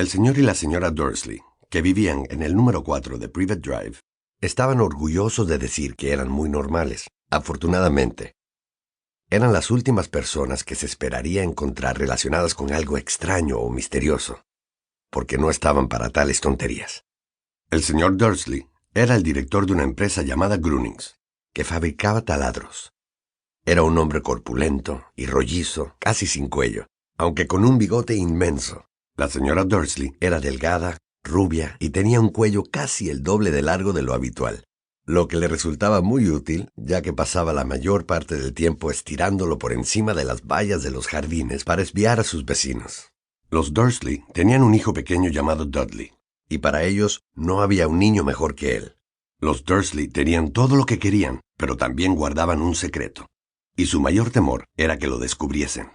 El señor y la señora Dursley, que vivían en el número 4 de Privet Drive, estaban orgullosos de decir que eran muy normales. Afortunadamente, eran las últimas personas que se esperaría encontrar relacionadas con algo extraño o misterioso, porque no estaban para tales tonterías. El señor Dursley era el director de una empresa llamada Grunnings, que fabricaba taladros. Era un hombre corpulento y rollizo, casi sin cuello, aunque con un bigote inmenso. La señora Dursley era delgada, rubia y tenía un cuello casi el doble de largo de lo habitual, lo que le resultaba muy útil, ya que pasaba la mayor parte del tiempo estirándolo por encima de las vallas de los jardines para espiar a sus vecinos. Los Dursley tenían un hijo pequeño llamado Dudley, y para ellos no había un niño mejor que él. Los Dursley tenían todo lo que querían, pero también guardaban un secreto, y su mayor temor era que lo descubriesen.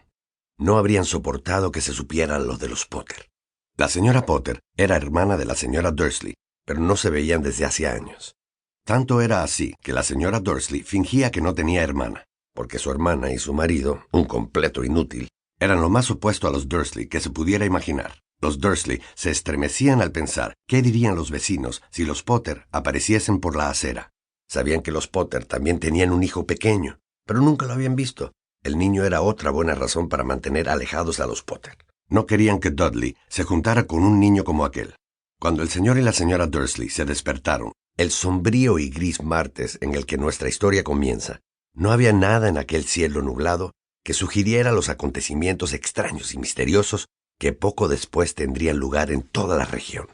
No habrían soportado que se supiera lo de los Potter. La señora Potter era hermana de la señora Dursley, pero no se veían desde hacía años. Tanto era así que la señora Dursley fingía que no tenía hermana, porque su hermana y su marido, un completo inútil, eran lo más opuesto a los Dursley que se pudiera imaginar. Los Dursley se estremecían al pensar qué dirían los vecinos si los Potter apareciesen por la acera. Sabían que los Potter también tenían un hijo pequeño, pero nunca lo habían visto. El niño era otra buena razón para mantener alejados a los Potter. No querían que Dudley se juntara con un niño como aquel. Cuando el señor y la señora Dursley se despertaron, el sombrío y gris martes en el que nuestra historia comienza, no había nada en aquel cielo nublado que sugiriera los acontecimientos extraños y misteriosos que poco después tendrían lugar en toda la región.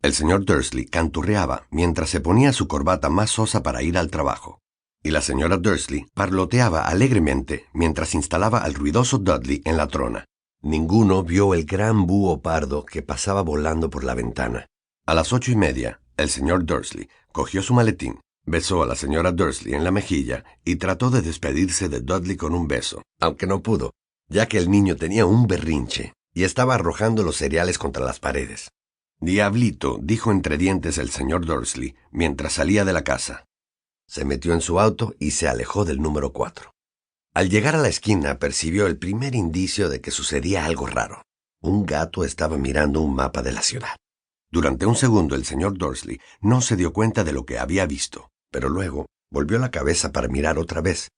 El señor Dursley canturreaba mientras se ponía su corbata más sosa para ir al trabajo, y la señora Dursley parloteaba alegremente mientras instalaba al ruidoso Dudley en la trona. Ninguno vio el gran búho pardo que pasaba volando por la ventana. A las 8:30, el señor Dursley cogió su maletín, besó a la señora Dursley en la mejilla y trató de despedirse de Dudley con un beso, aunque no pudo, ya que el niño tenía un berrinche y estaba arrojando los cereales contra las paredes. «Diablito», dijo entre dientes el señor Dursley mientras salía de la casa. Se metió en su auto y se alejó del número 4. Al llegar a la esquina percibió el primer indicio de que sucedía algo raro. Un gato estaba mirando un mapa de la ciudad. Durante un segundo el señor Dursley no se dio cuenta de lo que había visto, pero luego volvió la cabeza para mirar otra vez.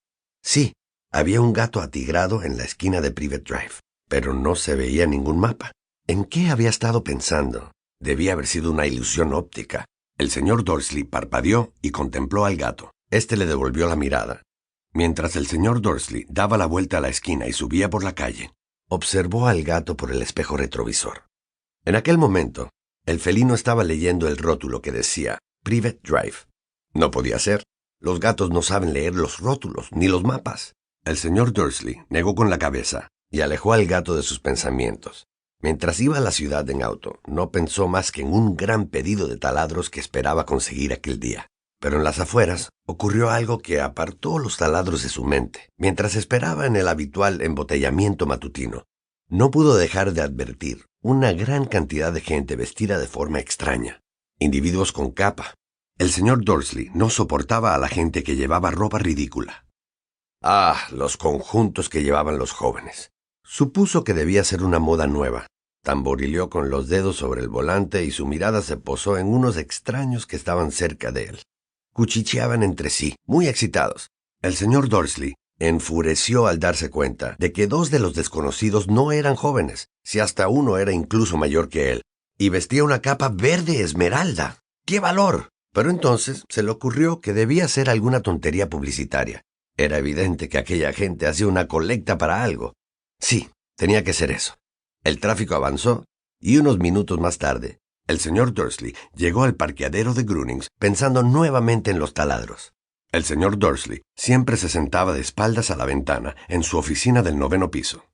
Sí, había un gato atigrado en la esquina de Privet Drive, pero no se veía ningún mapa. ¿En qué había estado pensando? Debía haber sido una ilusión óptica. El señor Dursley parpadeó y contempló al gato. Este le devolvió la mirada. Mientras el señor Dursley daba la vuelta a la esquina y subía por la calle, observó al gato por el espejo retrovisor. En aquel momento, el felino estaba leyendo el rótulo que decía Privet Drive. No podía ser. Los gatos no saben leer los rótulos ni los mapas. El señor Dursley negó con la cabeza y alejó al gato de sus pensamientos. Mientras iba a la ciudad en auto, no pensó más que en un gran pedido de taladros que esperaba conseguir aquel día. Pero en las afueras ocurrió algo que apartó los taladros de su mente. Mientras esperaba en el habitual embotellamiento matutino, no pudo dejar de advertir una gran cantidad de gente vestida de forma extraña. Individuos con capa. El señor Dursley no soportaba a la gente que llevaba ropa ridícula. Los conjuntos que llevaban los jóvenes. Supuso que debía ser una moda nueva. Tamborileó con los dedos sobre el volante y su mirada se posó en unos extraños que estaban cerca de él. Cuchicheaban entre sí, muy excitados. El señor Dursley enfureció al darse cuenta de que dos de los desconocidos no eran jóvenes, si hasta uno era incluso mayor que él, y vestía una capa verde esmeralda. ¡Qué valor! Pero entonces se le ocurrió que debía ser alguna tontería publicitaria. Era evidente que aquella gente hacía una colecta para algo. Sí, tenía que ser eso. El tráfico avanzó, y unos minutos más tarde, el señor Dursley llegó al parqueadero de Grunnings pensando nuevamente en los taladros. El señor Dursley siempre se sentaba de espaldas a la ventana en su oficina del 9º piso.